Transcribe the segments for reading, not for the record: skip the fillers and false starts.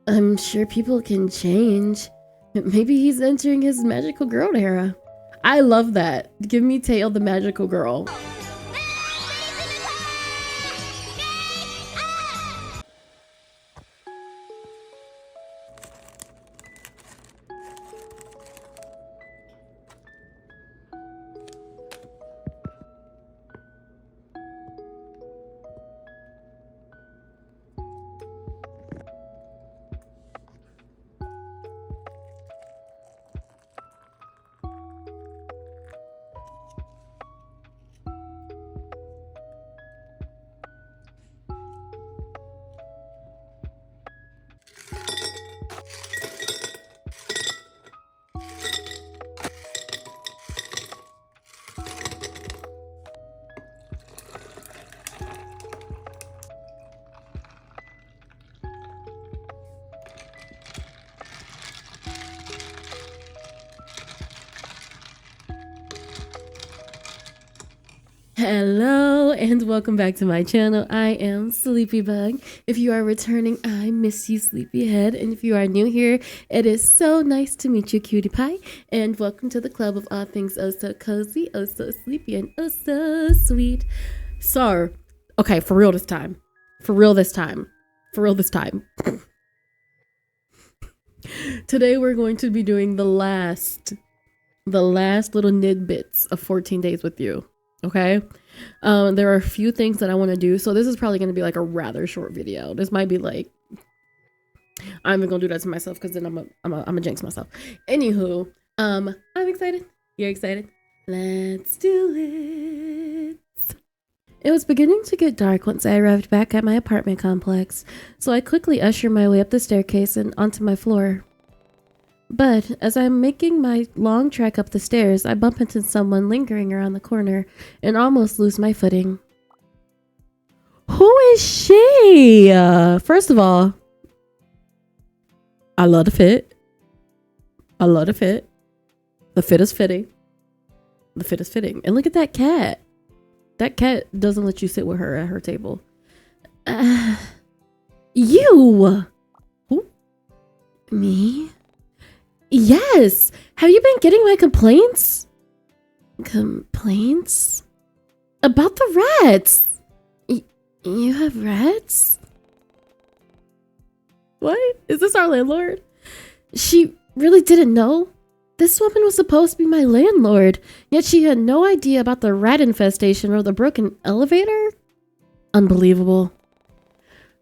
I'm sure people can change. Maybe he's entering his magical girl era. I love that. Give me Teo the magical girl. Hello and welcome back to my channel. I am Sleepybug. If you are returning, I miss you, Sleepyhead. And if you are new here, it is so nice to meet you, cutie pie. And welcome to the club of all things oh so cozy, oh so sleepy, and oh so sweet. So, okay, for real this time. For real this time. For real this time. Today we're going to be doing the last little nidbits of 14 days with you. Okay, there are a few things that I want to do, so this is probably going to be like a rather short video. This might be like, I'm even gonna do that to myself because then I'm a jinx myself. Anywho, I'm excited. You're excited? Let's do it. It was beginning to get dark once I arrived back at my apartment complex, so I quickly ushered my way up the staircase and onto my floor. But as I'm making my long trek up the stairs, I bump into someone lingering around the corner and almost lose my footing. Who is she? First of all, I love the fit. I love the fit. The fit is fitting. The fit is fitting. And look at that cat. That cat doesn't let you sit with her at her table. You! Who? Me? Yes! Have you been getting my complaints? Complaints? About the rats! You have rats? What? Is this our landlord? She really didn't know? This woman was supposed to be my landlord, yet she had no idea about the rat infestation or the broken elevator? Unbelievable.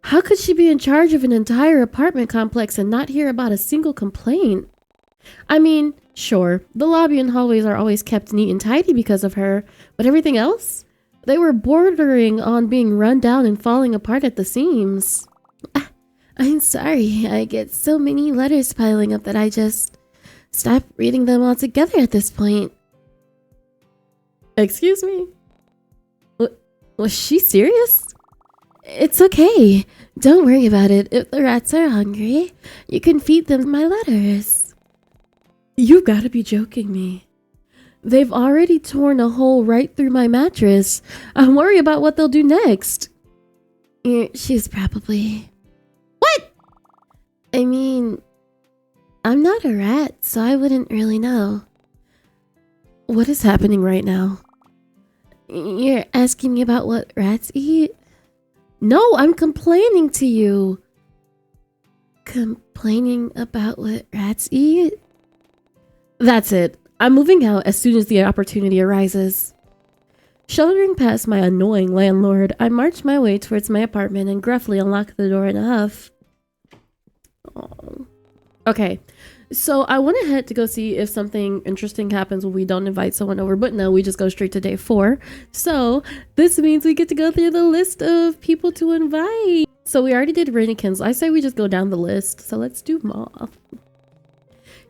How could she be in charge of an entire apartment complex and not hear about a single complaint? I mean, sure, the lobby and hallways are always kept neat and tidy because of her, but everything else? They were bordering on being run down and falling apart at the seams. I'm sorry, I get so many letters piling up that I just stopped reading them altogether at this point. Excuse me? Was she serious? It's okay. Don't worry about it. If the rats are hungry, you can feed them my letters. You gotta be joking me. They've already torn a hole right through my mattress. I'm worried about what they'll do next. She's probably... What? I mean, I'm not a rat, so I wouldn't really know. What is happening right now? You're asking me about what rats eat? No, I'm complaining to you. Complaining about what rats eat? That's it. I'm moving out as soon as the opportunity arises. Shuddering past my annoying landlord, I march my way towards my apartment and gruffly unlock the door in a huff. Oh. Okay, so I went ahead to go see if something interesting happens when we don't invite someone over, but no, we just go straight to day 4. So this means we get to go through the list of people to invite. So we already did Rainikins. I say we just go down the list. So let's do Moth.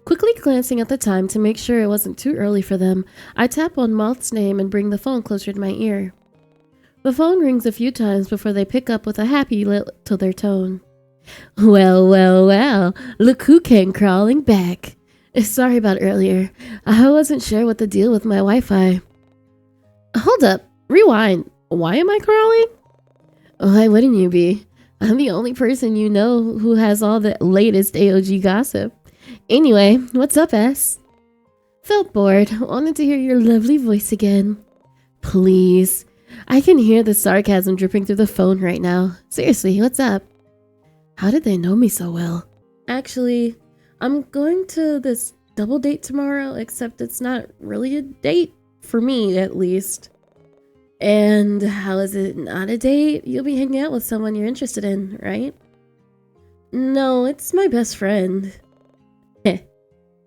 Quickly glancing at the time to make sure it wasn't too early for them, I tap on Moth's name and bring the phone closer to my ear. The phone rings a few times before they pick up with a happy lilt to their tone. Well, well, well, look who came crawling back. Sorry about earlier. I wasn't sure what the deal with my Wi-Fi. Hold up, rewind. Why am I crawling? Why wouldn't you be? I'm the only person you know who has all the latest AOG gossip. Anyway, what's up, S? Felt bored. Wanted to hear your lovely voice again. Please. I can hear the sarcasm dripping through the phone right now. Seriously, what's up? How did they know me so well? Actually, I'm going to this double date tomorrow, except it's not really a date, for me at least. And how is it not a date? You'll be hanging out with someone you're interested in, right? No, it's my best friend.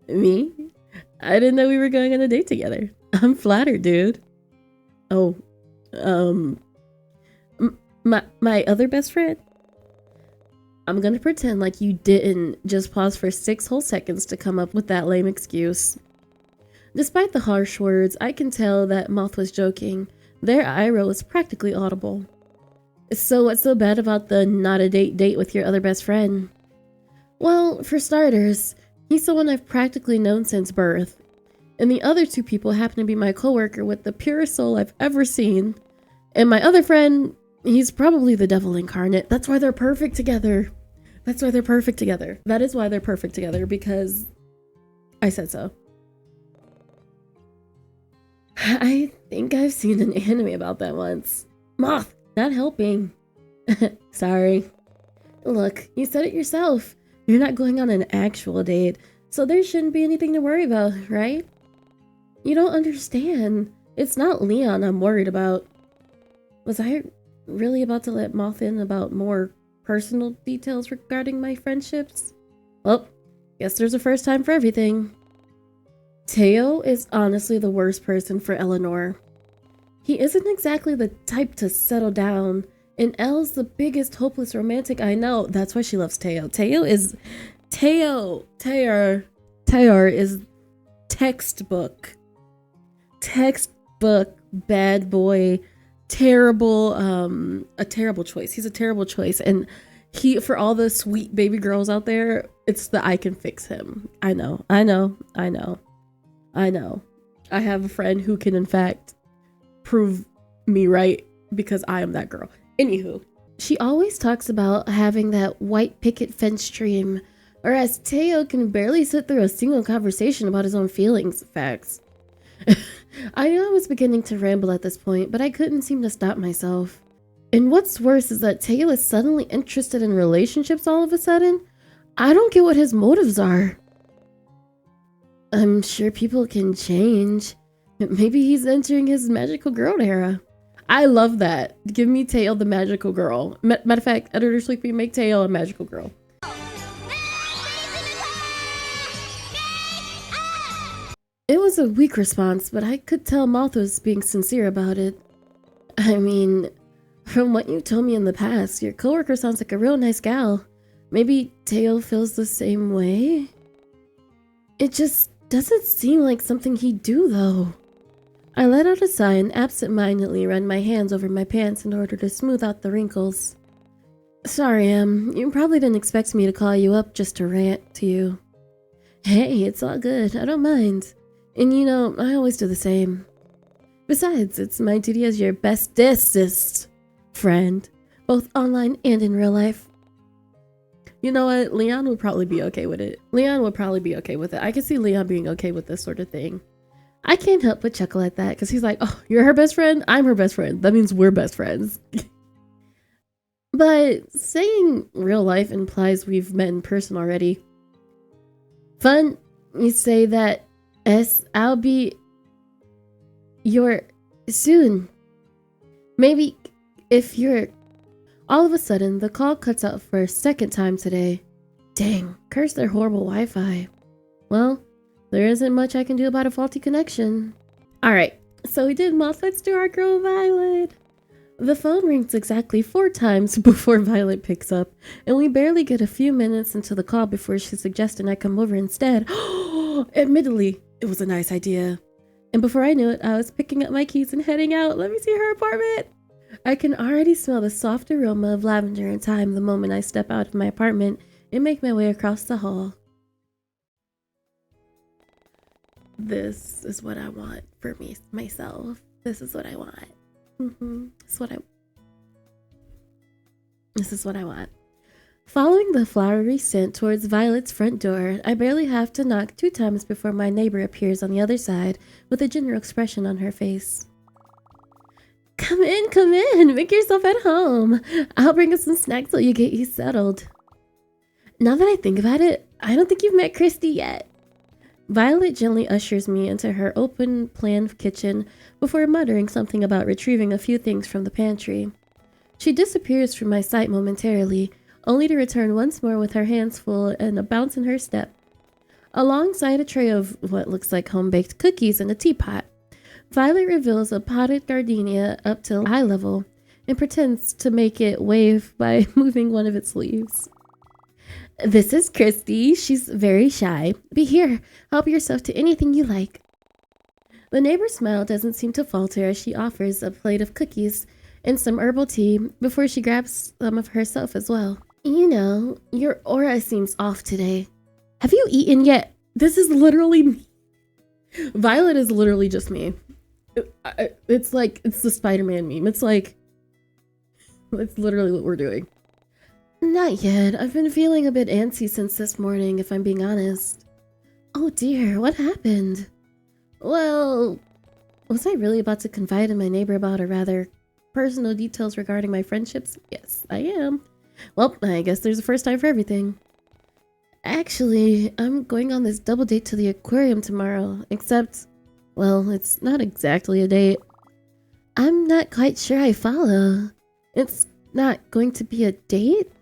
Me? I didn't know we were going on a date together. I'm flattered, dude. Oh, my other best friend? I'm gonna pretend like you didn't just pause for 6 whole seconds to come up with that lame excuse. Despite the harsh words, I can tell that Moth was joking. Their eye roll was practically audible. So what's so bad about the not a date with your other best friend? Well, for starters, he's someone I've practically known since birth. And the other 2 people happen to be my coworker with the purest soul I've ever seen. And my other friend, he's probably the devil incarnate. That's why they're perfect together. That is why they're perfect together, because I said so. I think I've seen an anime about that once. Moth, not helping. Sorry. Look, you said it yourself. You're not going on an actual date, so there shouldn't be anything to worry about, right? You don't understand. It's not Leon I'm worried about. Was I really about to let Moth in about more personal details regarding my friendships? Well, guess there's a first time for everything. Teo is honestly the worst person for Elanor. He isn't exactly the type to settle down, and Elle's the biggest hopeless romantic I know. That's why she loves Teo. Teo is textbook bad boy, a terrible choice. He's a terrible choice, and he, for all the sweet baby girls out there, it's the I can fix him. I know. I have a friend who can, in fact, prove me right because I am that girl. Anywho, she always talks about having that white picket fence dream, whereas Teo can barely sit through a single conversation about his own feelings. Facts. I knew I was beginning to ramble at this point, but I couldn't seem to stop myself. And what's worse is that Teo is suddenly interested in relationships all of a sudden. I don't get what his motives are. I'm sure people can change. Maybe he's entering his magical girl era. I love that. Give me Teo the magical girl. Matter of fact, Editor Sleepy, make Teo a magical girl. It was a weak response, but I could tell Moth was being sincere about it. I mean, from what you told me in the past, your coworker sounds like a real nice gal. Maybe Teo feels the same way? It just doesn't seem like something he'd do, though. I let out a sigh and absent-mindedly ran my hands over my pants in order to smooth out the wrinkles. Sorry, you probably didn't expect me to call you up just to rant to you. Hey, it's all good. I don't mind. And you know, I always do the same. Besides, it's my duty as your bestest friend, both online and in real life. You know what? Leon would probably be okay with it. I can see Leon being okay with this sort of thing. I can't help but chuckle at that because he's like, oh, you're her best friend? I'm her best friend. That means we're best friends. But saying real life implies we've met in person already. Fun, you say that. I'll be your soon. Maybe if you're... All of a sudden, the call cuts out for a second time today. Dang, curse their horrible Wi-Fi. Well, there isn't much I can do about a faulty connection. Alright, so we did Moth, let's do our girl Violet. The phone rings exactly 4 times before Violet picks up, and we barely get a few minutes into the call before she's suggesting I come over instead. Admittedly, it was a nice idea. And before I knew it, I was picking up my keys and heading out. Let me see her apartment. I can already smell the soft aroma of lavender and thyme the moment I step out of my apartment and make my way across the hall. This is what I want for myself. This is what I want. That's what This is what I want. Following the flowery scent towards Violet's front door, I barely have to knock 2 times before my neighbor appears on the other side with a general expression on her face. Come in, make yourself at home. I'll bring us some snacks till you get you settled. Now that I think about it, I don't think you've met Christy yet. Violet gently ushers me into her open-plan kitchen before muttering something about retrieving a few things from the pantry. She disappears from my sight momentarily, only to return once more with her hands full and a bounce in her step. Alongside a tray of what looks like home-baked cookies and a teapot, Violet reveals a potted gardenia up to eye level and pretends to make it wave by moving one of its leaves. This is Christy. She's very shy. Be here. Help yourself to anything you like. The neighbor's smile doesn't seem to falter as she offers a plate of cookies and some herbal tea before she grabs some of herself as well. You know, your aura seems off today. Have you eaten yet? This is literally me. Violet is literally just me. It's like, it's the Spider-Man meme. It's literally what we're doing. Not yet. I've been feeling a bit antsy since this morning, if I'm being honest. Oh dear, what happened? Well, was I really about to confide in my neighbor about a rather personal details regarding my friendships? Yes, I am. Well, I guess there's a first time for everything. Actually, I'm going on this double date to the aquarium tomorrow, except, well, it's not exactly a date. I'm not quite sure I follow. It's not going to be a date?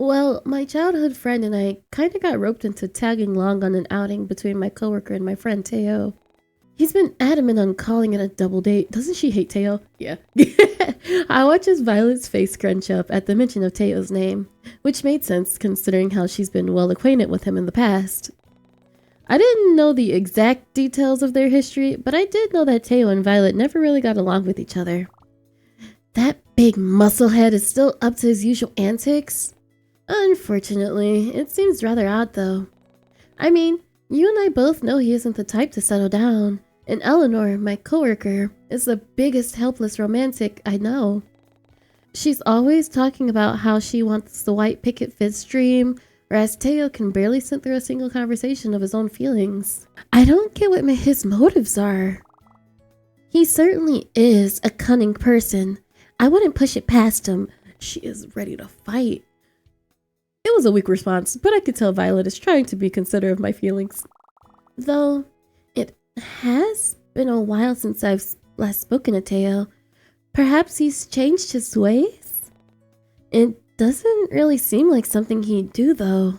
Well, my childhood friend and I kind of got roped into tagging along on an outing between my coworker and my friend Teo. He's been adamant on calling it a double date. Doesn't she hate Teo? Yeah. I watch as Violet's face crunch up at the mention of Teo's name, which made sense considering how she's been well acquainted with him in the past. I didn't know the exact details of their history, but I did know that Teo and Violet never really got along with each other. That big musclehead is still up to his usual antics? Unfortunately, it seems rather odd though. I mean, you and I both know he isn't the type to settle down, and Elanor, my coworker, is the biggest helpless romantic I know. She's always talking about how she wants the white picket fence dream, whereas Teo can barely sit through a single conversation of his own feelings. I don't get what his motives are. He certainly is a cunning person. I wouldn't push it past him. She is ready to fight. It was a weak response, but I could tell Violet is trying to be considerate of my feelings. Though, it has been a while since I've last spoken to Teo. Perhaps he's changed his ways? It doesn't really seem like something he'd do, though.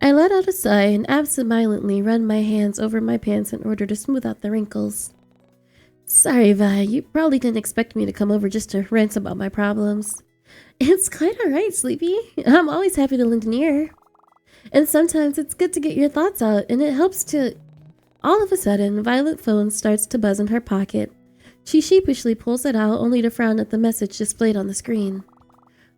I let out a sigh and absentmindedly run my hands over my pants in order to smooth out the wrinkles. Sorry, Vi, you probably didn't expect me to come over just to rant about my problems. It's quite alright, Sleepy. I'm always happy to lend an ear. And sometimes it's good to get your thoughts out, and it helps to... All of a sudden, Violet's phone starts to buzz in her pocket. She sheepishly pulls it out, only to frown at the message displayed on the screen.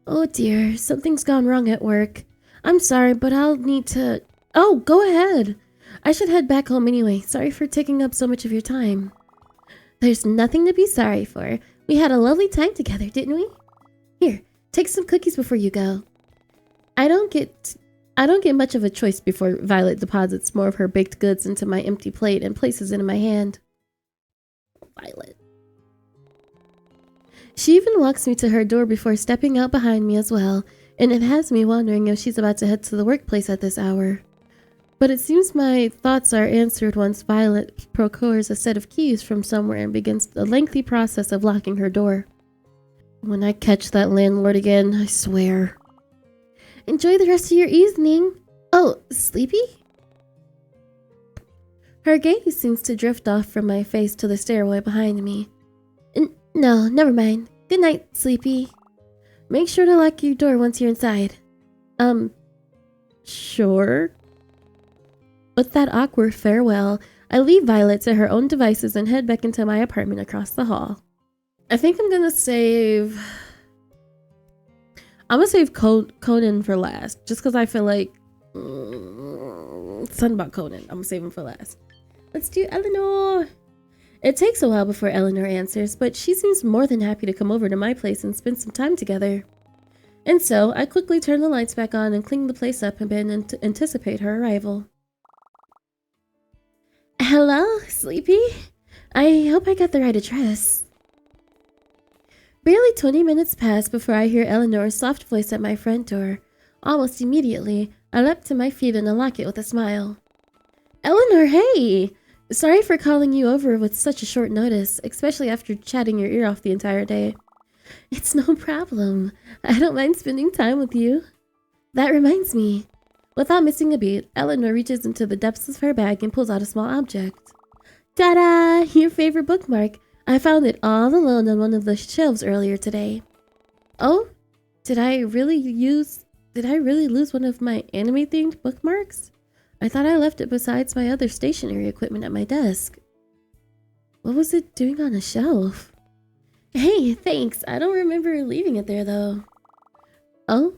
Oh dear, something's gone wrong at work. I'm sorry, but I'll need to... Oh, go ahead. I should head back home anyway. Sorry for taking up so much of your time. There's nothing to be sorry for. We had a lovely time together, didn't we? Here, take some cookies before you go. I don't get much of a choice before Violet deposits more of her baked goods into my empty plate and places it in my hand. Violet. She even walks me to her door before stepping out behind me as well, and it has me wondering if she's about to head to the workplace at this hour. But it seems my thoughts are answered once Violet procures a set of keys from somewhere and begins the lengthy process of locking her door. When I catch that landlord again, I swear. Enjoy the rest of your evening. Oh, Sleepy? Her gaze seems to drift off from my face to the stairway behind me. No, never mind. Good night, Sleepy. Make sure to lock your door once you're inside. Sure. With that awkward farewell, I leave Violet to her own devices and head back into my apartment across the hall. I think I'm gonna save Conan for last, just because I feel like something about Conan. I'm gonna save him for last. Let's do Elanor. It takes a while before Elanor answers, but she seems more than happy to come over to my place and spend some time together. And so, I quickly turned the lights back on and cleaned the place up and anticipate her arrival. Hello, Sleepy? I hope I got the right address. Barely 20 minutes pass before I hear Eleanor's soft voice at my front door. Almost immediately, I leapt to my feet and unlock it with a smile. Eleanor, hey! Sorry for calling you over with such a short notice, especially after chatting your ear off the entire day. It's no problem. I don't mind spending time with you. That reminds me. Without missing a beat, Eleanor reaches into the depths of her bag and pulls out a small object. Ta-da! Your favorite bookmark. I found it all alone on one of the shelves earlier today. Oh? Did I really lose one of my anime-themed bookmarks? I thought I left it besides my other stationery equipment at my desk. What was it doing on a shelf? Hey, thanks. I don't remember leaving it there, though. Oh?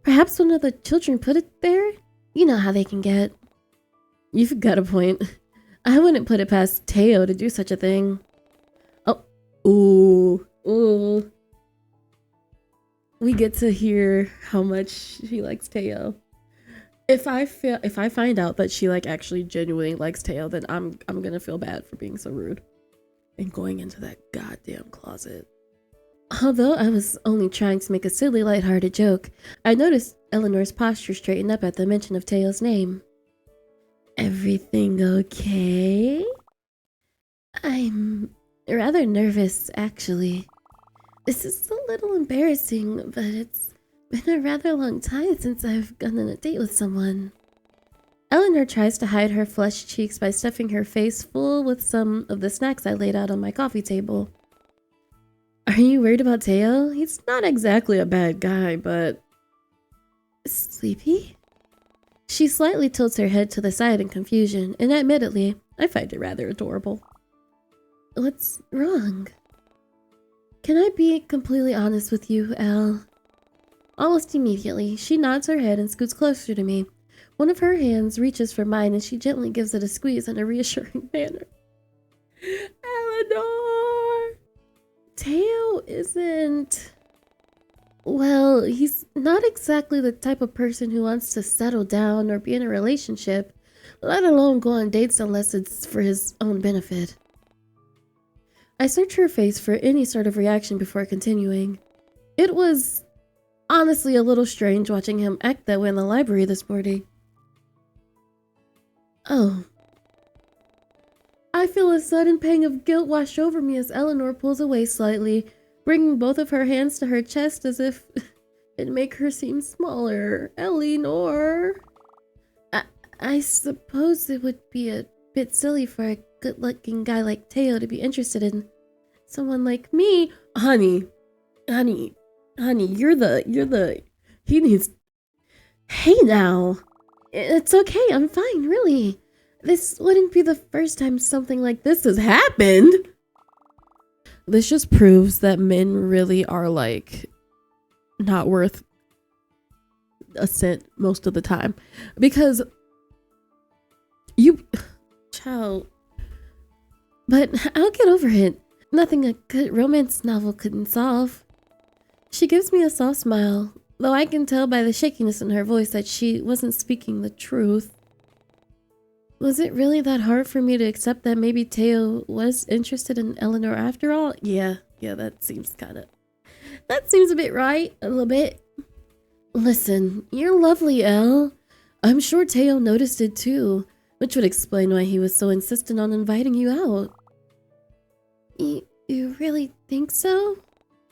Perhaps one of the children put it there? You know how they can get. You've got a point. I wouldn't put it past Teo to do such a thing. Oh. Ooh. We get to hear how much she likes Teo. If I find out that she actually genuinely likes Teo, then I'm gonna feel bad for being so rude and going into that goddamn closet. Although I was only trying to make a silly, lighthearted joke, I noticed Eleanor's posture straighten up at the mention of Teo's name. Everything okay? I'm rather nervous, actually. This is a little embarrassing, but it's been a rather long time since I've gone on a date with someone. Eleanor tries to hide her flushed cheeks by stuffing her face full with some of the snacks I laid out on my coffee table. Are you worried about Teo? He's not exactly a bad guy, but... Sleepy? She slightly tilts her head to the side in confusion, and admittedly, I find it rather adorable. What's wrong? Can I be completely honest with you, Elle? Almost immediately, she nods her head and scoots closer to me. One of her hands reaches for mine and she gently gives it a squeeze in a reassuring manner. Eleanor! Teo isn't... Well, he's not exactly the type of person who wants to settle down or be in a relationship, let alone go on dates unless it's for his own benefit. I search her face for any sort of reaction before continuing. It was honestly a little strange watching him act that way in the library this morning. Oh. I feel a sudden pang of guilt wash over me as Eleanor pulls away slightly, bringing both of her hands to her chest as if it'd make her seem smaller. Eleanor. I suppose it would be a bit silly for a good-looking guy like Teo to be interested in someone like me. Honey, he needs... Hey now. It's okay, I'm fine, really. This wouldn't be the first time something like this has happened. This just proves that men really are not worth a cent most of the time. Because child. But I'll get over it. Nothing a good romance novel couldn't solve. She gives me a soft smile, though I can tell by the shakiness in her voice that she wasn't speaking the truth. Was it really that hard for me to accept that maybe Teo was interested in Eleanor after all? Yeah, that seems a bit right, a little bit. Listen, you're lovely, Elle. I'm sure Teo noticed it too, which would explain why he was so insistent on inviting you out. You really think so?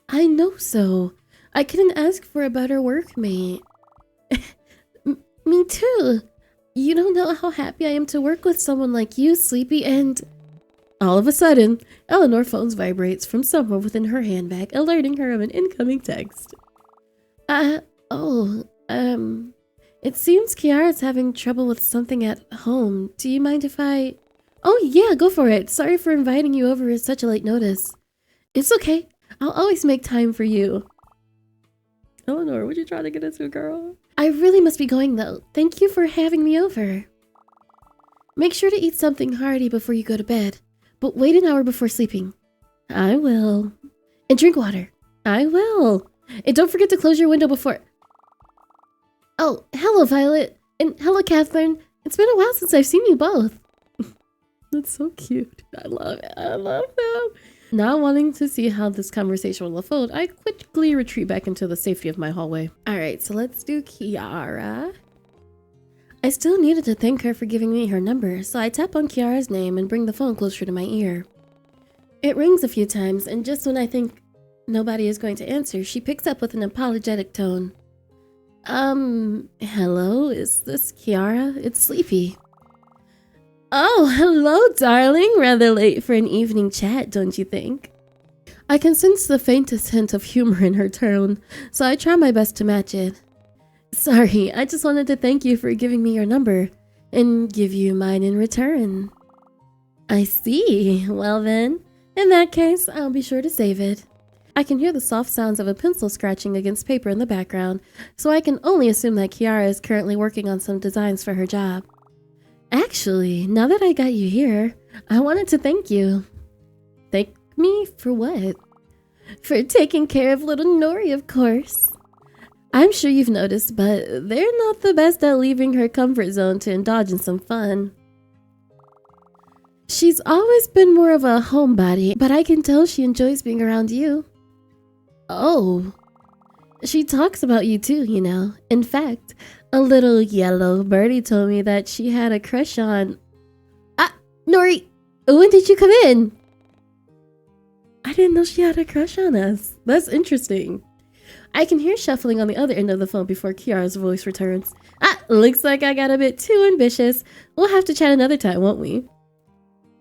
I know so. I couldn't ask for a better workmate. Me too. You don't know how happy I am to work with someone like you, Sleepy, and... All of a sudden, Eleanor's phone vibrates from somewhere within her handbag, alerting her of an incoming text. It seems Kiara's having trouble with something at home. Do you mind if I... Oh yeah, go for it. Sorry for inviting you over at such a late notice. It's okay. I'll always make time for you. Eleanor, what you trying to get into, girl? I really must be going though. Thank you for having me over. Make sure to eat something hearty before you go to bed, but wait an hour before sleeping. I will. And drink water. I will. And don't forget to close your window before... Oh, hello, Violet. And hello, Catherine. It's been a while since I've seen you both. That's so cute. I love it. I love them. Not wanting to see how this conversation will unfold, I quickly retreat back into the safety of my hallway. Alright, so let's do Kiara. I still needed to thank her for giving me her number, so I tap on Kiara's name and bring the phone closer to my ear. It rings a few times, and just when I think nobody is going to answer, she picks up with an apologetic tone. Hello, is this Kiara? It's Sleepy. Oh, hello, darling. Rather late for an evening chat, don't you think? I can sense the faintest hint of humor in her tone, so I try my best to match it. Sorry, I just wanted to thank you for giving me your number, and give you mine in return. I see. Well then, in that case, I'll be sure to save it. I can hear the soft sounds of a pencil scratching against paper in the background, so I can only assume that Kiara is currently working on some designs for her job. Actually, now that I got you here, I wanted to thank you. Thank me for what? For taking care of little Nori, of course. I'm sure you've noticed, but they're not the best at leaving her comfort zone to indulge in some fun. She's always been more of a homebody, but I can tell she enjoys being around you. Oh. She talks about you too, you know. In fact, a little yellow birdie told me that she had a crush on... Ah, Nori, when did you come in? I didn't know she had a crush on us. That's interesting. I can hear shuffling on the other end of the phone before Kiara's voice returns. Ah, looks like I got a bit too ambitious. We'll have to chat another time, won't we?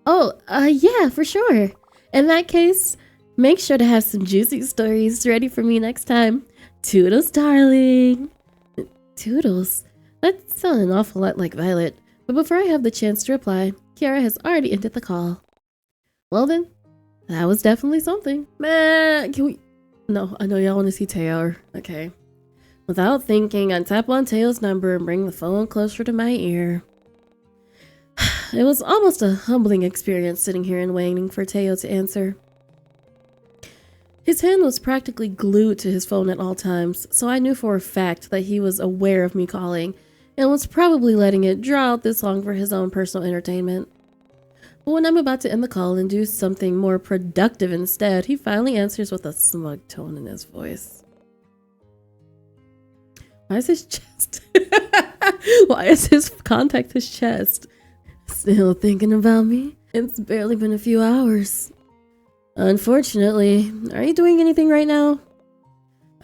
Oh, yeah, for sure. In that case, make sure to have some juicy stories ready for me next time. Toodles, darling. Toodles? That sounded an awful lot like Violet, but before I have the chance to reply, Kiara has already ended the call. Well then, that was definitely something. Man, can we... No, I know y'all want to see Teo. Okay. Without thinking, I tap on Teo's number and bring the phone closer to my ear. It was almost a humbling experience sitting here and waiting for Teo to answer. His hand was practically glued to his phone at all times, so I knew for a fact that he was aware of me calling and was probably letting it draw out this long for his own personal entertainment. But when I'm about to end the call and do something more productive instead, he finally answers with a smug tone in his voice. Why is his chest? Why is his contact his chest? Still thinking about me? It's barely been a few hours. Unfortunately, are you doing anything right now?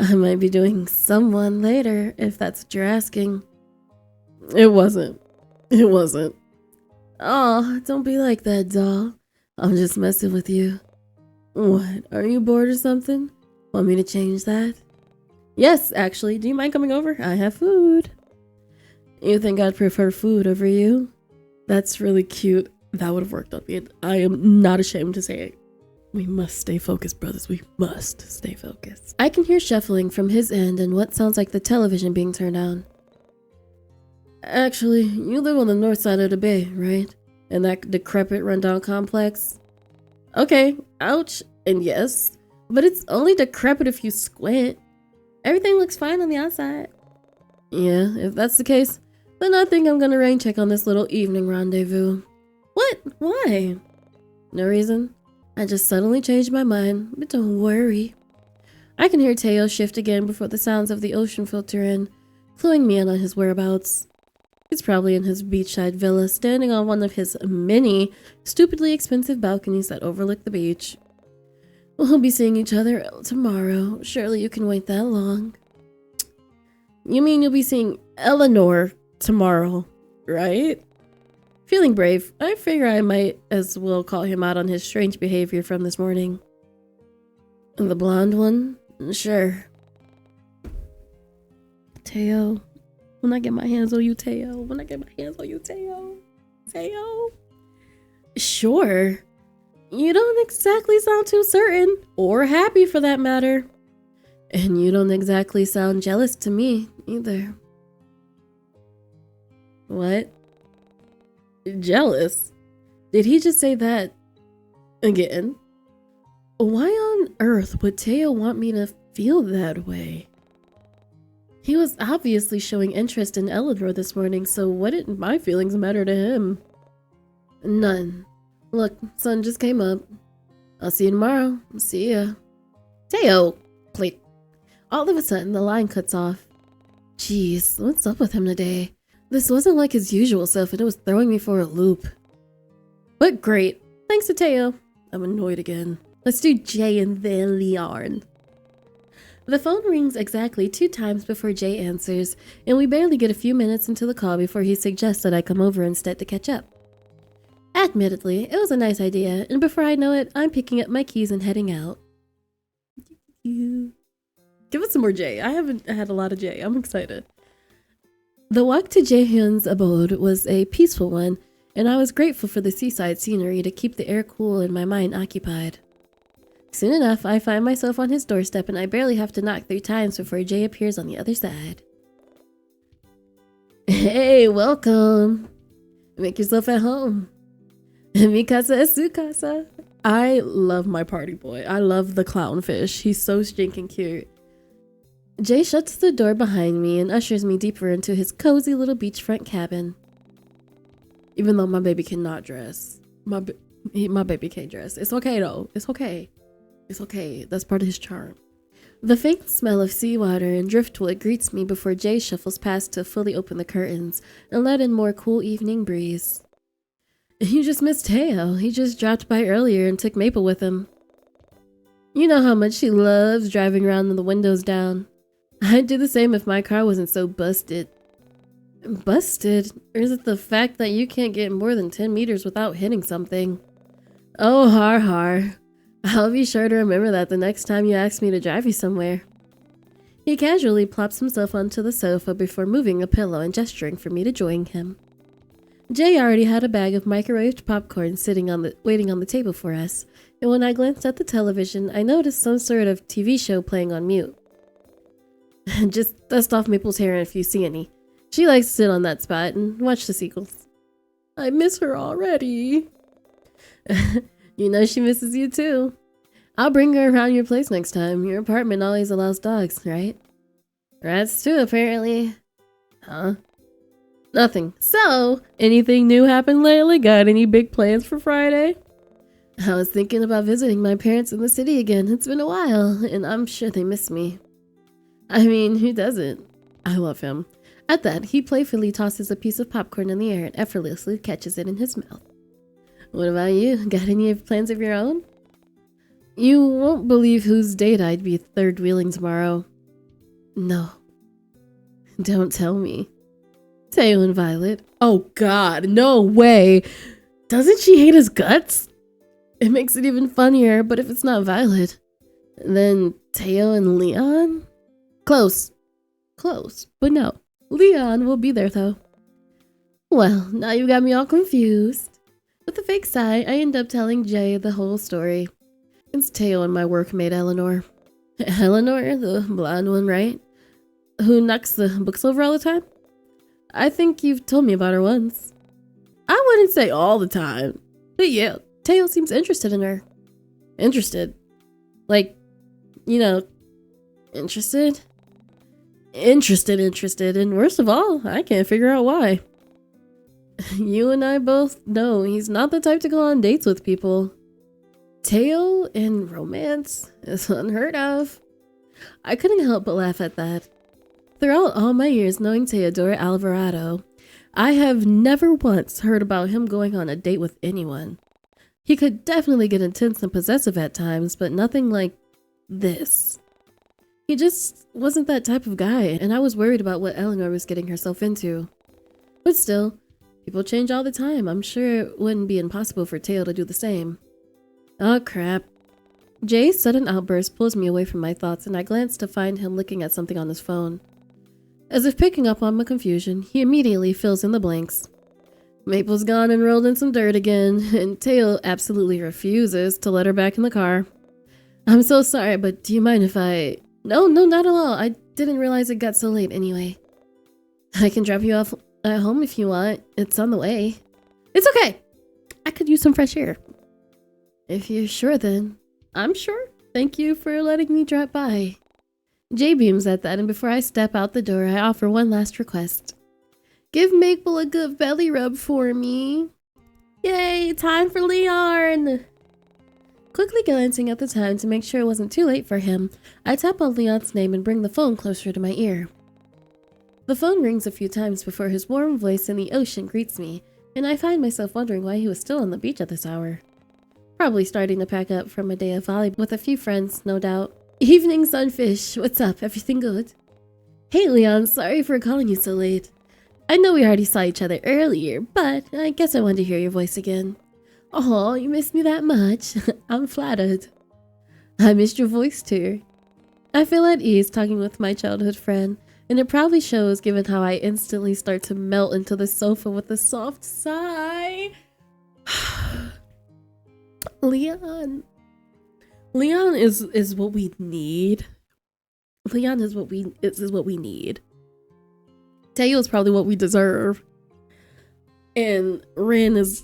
I might be doing someone later, if that's what you're asking. It wasn't. It wasn't. Oh, don't be like that, doll. I'm just messing with you. What, are you bored or something? Want me to change that? Yes, actually. Do you mind coming over? I have food. You think I'd prefer food over you? That's really cute. That would have worked on me. I am not ashamed to say it. We must stay focused, brothers. We must stay focused. I can hear shuffling from his end and what sounds like the television being turned on. Actually, you live on the north side of the bay, right? In that decrepit rundown complex? Okay, ouch, and yes, but it's only decrepit if you squint. Everything looks fine on the outside. Yeah, if that's the case, then I think I'm gonna rain check on this little evening rendezvous. What? Why? No reason. I just suddenly changed my mind, but don't worry. I can hear Teo shift again before the sounds of the ocean filter in, cluing me in on his whereabouts. He's probably in his beachside villa, standing on one of his many, stupidly expensive balconies that overlook the beach. We'll be seeing each other tomorrow. Surely you can wait that long. You mean you'll be seeing Elanor tomorrow, right? Feeling brave, I figure I might as well call him out on his strange behavior from this morning. The blonde one? Sure. Teo. When I get my hands on you, Teo. When I get my hands on you, Teo. Teo? Sure. You don't exactly sound too certain, or happy for that matter. And you don't exactly sound jealous to me, either. What? Jealous? Did he just say that again? Why on earth would Teo want me to feel that way? He was obviously showing interest in Elanor this morning, so what did my feelings matter to him? None. Look, sun just came up. I'll see you tomorrow. See ya. Teo! Click. All of a sudden, the line cuts off. Jeez, what's up with him today? This wasn't like his usual self and it was throwing me for a loop. But great. Thanks to Teo. I'm annoyed again. Let's do Jay and then Leon. The phone rings exactly 2 times before Jay answers, and we barely get a few minutes into the call before he suggests that I come over instead to catch up. Admittedly, it was a nice idea, and before I know it, I'm picking up my keys and heading out. Give us some more Jay. I haven't had a lot of Jay. I'm excited. The walk to Jae-Hyun's abode was a peaceful one, and I was grateful for the seaside scenery to keep the air cool and my mind occupied. Soon enough, I find myself on his doorstep and I barely have to knock 3 times before Jay appears on the other side. Hey, welcome. Make yourself at home. Mikasa es su casa. I love my party boy. I love the clownfish. He's so stinking cute. Jay shuts the door behind me and ushers me deeper into his cozy little beachfront cabin. Even though my baby cannot dress. My baby can't dress. It's okay though. It's okay. It's okay. That's part of his charm. The faint smell of seawater and driftwood greets me before Jay shuffles past to fully open the curtains and let in more cool evening breeze. You just missed Teo. He just dropped by earlier and took Maple with him. You know how much she loves driving around with the windows down. I'd do the same if my car wasn't so busted. Busted? Or is it the fact that you can't get more than 10 meters without hitting something? Oh, har. I'll be sure to remember that the next time you ask me to drive you somewhere. He casually plops himself onto the sofa before moving a pillow and gesturing for me to join him. Jay already had a bag of microwaved popcorn waiting on the table for us, and when I glanced at the television, I noticed some sort of TV show playing on mute. Just dust off Maple's hair if you see any. She likes to sit on that spot and watch the sequels. I miss her already. You know she misses you too. I'll bring her around your place next time. Your apartment always allows dogs, right? Rats too, apparently. Huh? Nothing. So, anything new happened lately? Got any big plans for Friday? I was thinking about visiting my parents in the city again. It's been a while, and I'm sure they miss me. I mean, who doesn't? I love him. At that, he playfully tosses a piece of popcorn in the air and effortlessly catches it in his mouth. What about you? Got any plans of your own? You won't believe whose date I'd be third wheeling tomorrow. No. Don't tell me. Teo and Violet. Oh god, no way! Doesn't she hate his guts? It makes it even funnier, but if it's not Violet, then Teo and Leon? Close, but no. Leon will be there though. Well, now you got me all confused. With a fake sigh, I end up telling Jay the whole story. It's Teo and my workmate Elanor. Elanor, the blonde one, right? Who knocks the books over all the time? I think you've told me about her once. I wouldn't say all the time. But yeah, Teo seems interested in her. Interested? Like, you know, interested? Interested, and worst of all, I can't figure out why. You and I both know he's not the type to go on dates with people. Teo and romance is unheard of. I couldn't help but laugh at that. Throughout all my years knowing Teodoro Alvarado, I have never once heard about him going on a date with anyone. He could definitely get intense and possessive at times, but nothing like this. He just wasn't that type of guy, and I was worried about what Elanor was getting herself into. But still, people change all the time. I'm sure it wouldn't be impossible for Teo to do the same. Oh crap. Jay's sudden outburst pulls me away from my thoughts, and I glance to find him looking at something on his phone. As if picking up on my confusion, he immediately fills in the blanks. Maple's gone and rolled in some dirt again, and Teo absolutely refuses to let her back in the car. I'm so sorry, but do you mind if I... No, not at all. I didn't realize it got so late anyway. I can drop you off at home if you want. It's on the way. It's okay. I could use some fresh air. If you're sure then. I'm sure. Thank you for letting me drop by. Jay beams at that, and before I step out the door, I offer one last request. Give Maple a good belly rub for me. Yay, time for Leon! Quickly glancing at the time to make sure it wasn't too late for him, I tap on Leon's name and bring the phone closer to my ear. The phone rings a few times before his warm voice in the ocean greets me, and I find myself wondering why he was still on the beach at this hour. Probably starting to pack up from a day of volleyball with a few friends, no doubt. Evening, Sunfish. What's up? Everything good? Hey, Leon. Sorry for calling you so late. I know we already saw each other earlier, but I guess I wanted to hear your voice again. Oh, you missed me that much? I'm flattered. I missed your voice too. I feel at ease talking with my childhood friend, and it probably shows given how I instantly start to melt into the sofa with a soft sigh. Leon is what we need. Leon is what we need. Teo is probably what we deserve. And Ren is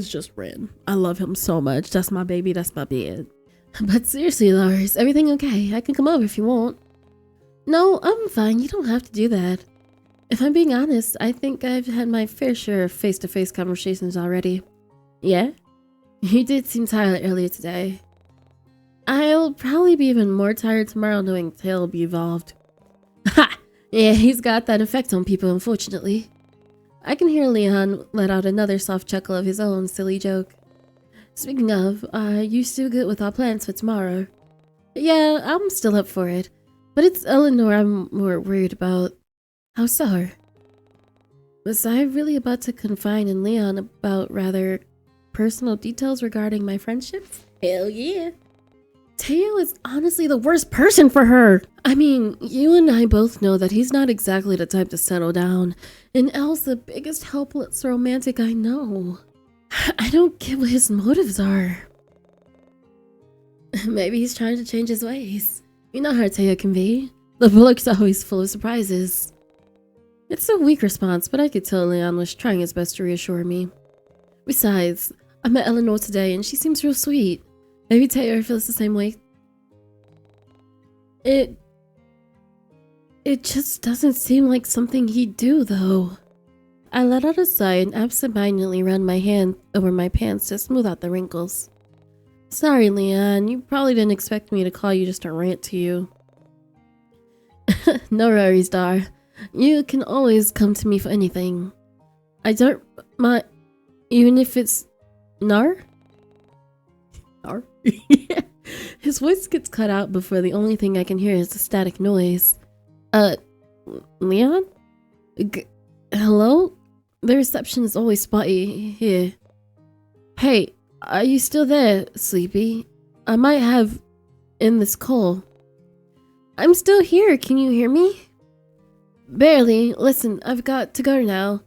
just Ren. I love him so much. That's my baby, that's my bed. But seriously, Lars, everything okay? I can come over if you want. No, I'm fine. You don't have to do that. If I'm being honest, I think I've had my fair share of face-to-face conversations already. Yeah? You did seem tired earlier today. I'll probably be even more tired tomorrow knowing Teo will be involved. Ha! Yeah, he's got that effect on people, unfortunately. I can hear Leon let out another soft chuckle of his own silly joke. Speaking of, are you still good with our plans for tomorrow? Yeah, I'm still up for it. But it's Elanor I'm more worried about. How so? Was I really about to confide in Leon about rather personal details regarding my friendships? Hell yeah. Teo is honestly the worst person for her. I mean, you and I both know that he's not exactly the type to settle down. And Elle's the biggest helpless romantic I know. I don't get what his motives are. Maybe he's trying to change his ways. You know how Teo can be. The book's always full of surprises. It's a weak response, but I could tell Leon was trying his best to reassure me. Besides, I met Elanor today and she seems real sweet. Maybe Teo feels the same way. It just doesn't seem like something he'd do, though. I let out a sigh and absentmindedly ran my hand over my pants to smooth out the wrinkles. Sorry, Leon. You probably didn't expect me to call you just to rant to you. No worries, Dar. You can always come to me for anything. I don't mind, even if it's Nar? Nar? His voice gets cut out before the only thing I can hear is the static noise. Leon? Hello? The reception is always spotty here. Hey, are you still there, Sleepy? I might have in this call. I'm still here. Can you hear me? Barely. Listen, I've got to go now.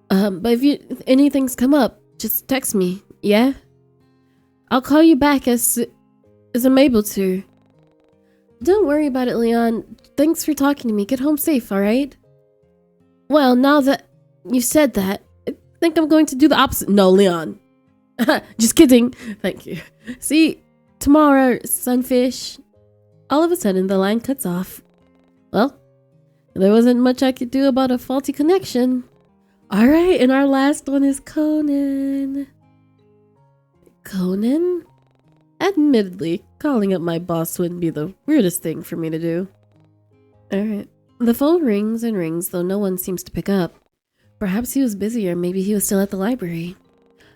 But if anything's come up, just text me, yeah? I'll call you back as I'm able to. Don't worry about it, Leon. Thanks for talking to me. Get home safe, alright? Well, now that you said that, I think I'm going to do the opposite. No, Leon. Just kidding. Thank you. See, tomorrow, Sunfish. All of a sudden, the line cuts off. Well, there wasn't much I could do about a faulty connection. Alright, and our last one is Conan. Conan? Admittedly, calling up my boss wouldn't be the weirdest thing for me to do. Alright. The phone rings and rings, though no one seems to pick up. Perhaps he was busy, or maybe he was still at the library.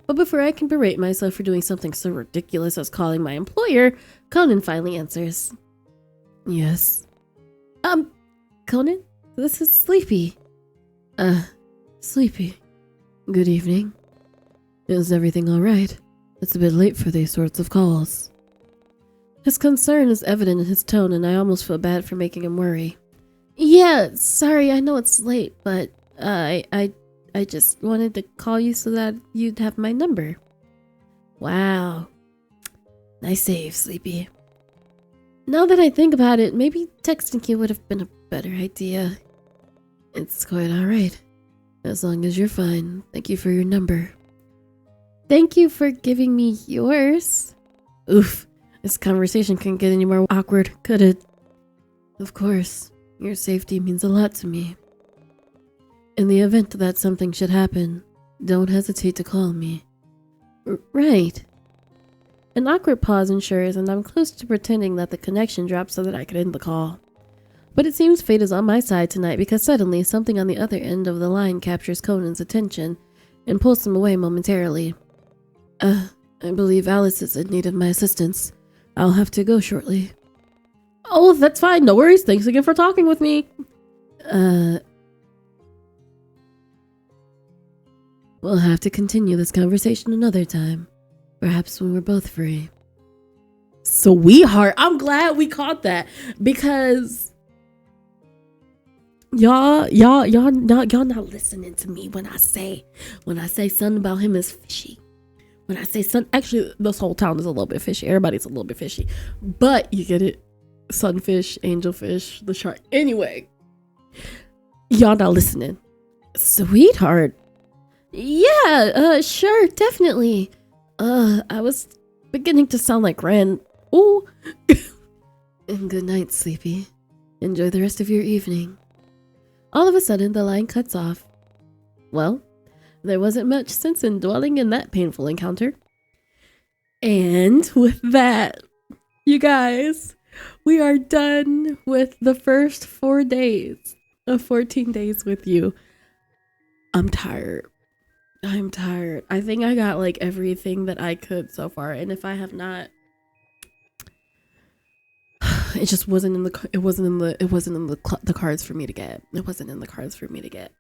But before I can berate myself for doing something so ridiculous as calling my employer, Conan finally answers. Yes. Conan? This is Sleepy. Sleepy. Good evening. Is everything alright? It's a bit late for these sorts of calls. His concern is evident in his tone, and I almost feel bad for making him worry. Yeah, sorry, I know it's late, but I just wanted to call you so that you'd have my number. Wow. Nice save, Sleepy. Now that I think about it, maybe texting you would have been a better idea. It's quite alright. As long as you're fine. Thank you for your number. Thank you for giving me yours. Oof. This conversation couldn't get any more awkward, could it? Of course, your safety means a lot to me. In the event that something should happen, don't hesitate to call me. Right. An awkward pause ensures, and I'm close to pretending that the connection dropped so that I could end the call. But it seems fate is on my side tonight because suddenly something on the other end of the line captures Conan's attention and pulls him away momentarily. I believe Alice is in need of my assistance. I'll have to go shortly. Oh, that's fine. No worries. Thanks again for talking with me. We'll have to continue this conversation another time. Perhaps when we're both free. Sweetheart, I'm glad we caught that because y'all not listening to me when I say something about him is fishy. When I say sun, actually this whole town is a little bit fishy. Everybody's a little bit fishy, but you get it. Sunfish, angelfish, the shark. Anyway, y'all not listening. Sweetheart. Yeah, sure, definitely. I was beginning to sound like Ren. Ooh. And good night, Sleepy. Enjoy the rest of your evening. All of a sudden, the line cuts off. Well, there wasn't much sense in dwelling in that painful encounter. And with that, you guys, we are done with the first 4 days of 14 days with you. I'm tired. I think I got like everything that I could so far, and if I have not, it just wasn't in the cards for me to get. It wasn't in the cards for me to get.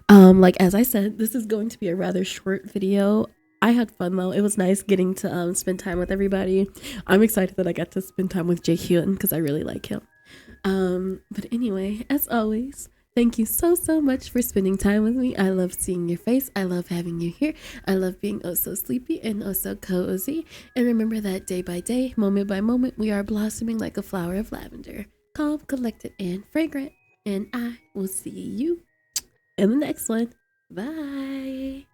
Like as I said, this is going to be a rather short video. I had fun though. It was nice getting to spend time with everybody. I'm excited that I got to spend time with Jae-Hyun because I really like him. But anyway, as always, thank you so much for spending time with me. I love seeing your face. I love having you here. I love being oh so sleepy and oh so cozy. And remember that day by day, moment by moment, we are blossoming like a flower of lavender. Calm, collected, and fragrant. And I will see you in the next one. Bye.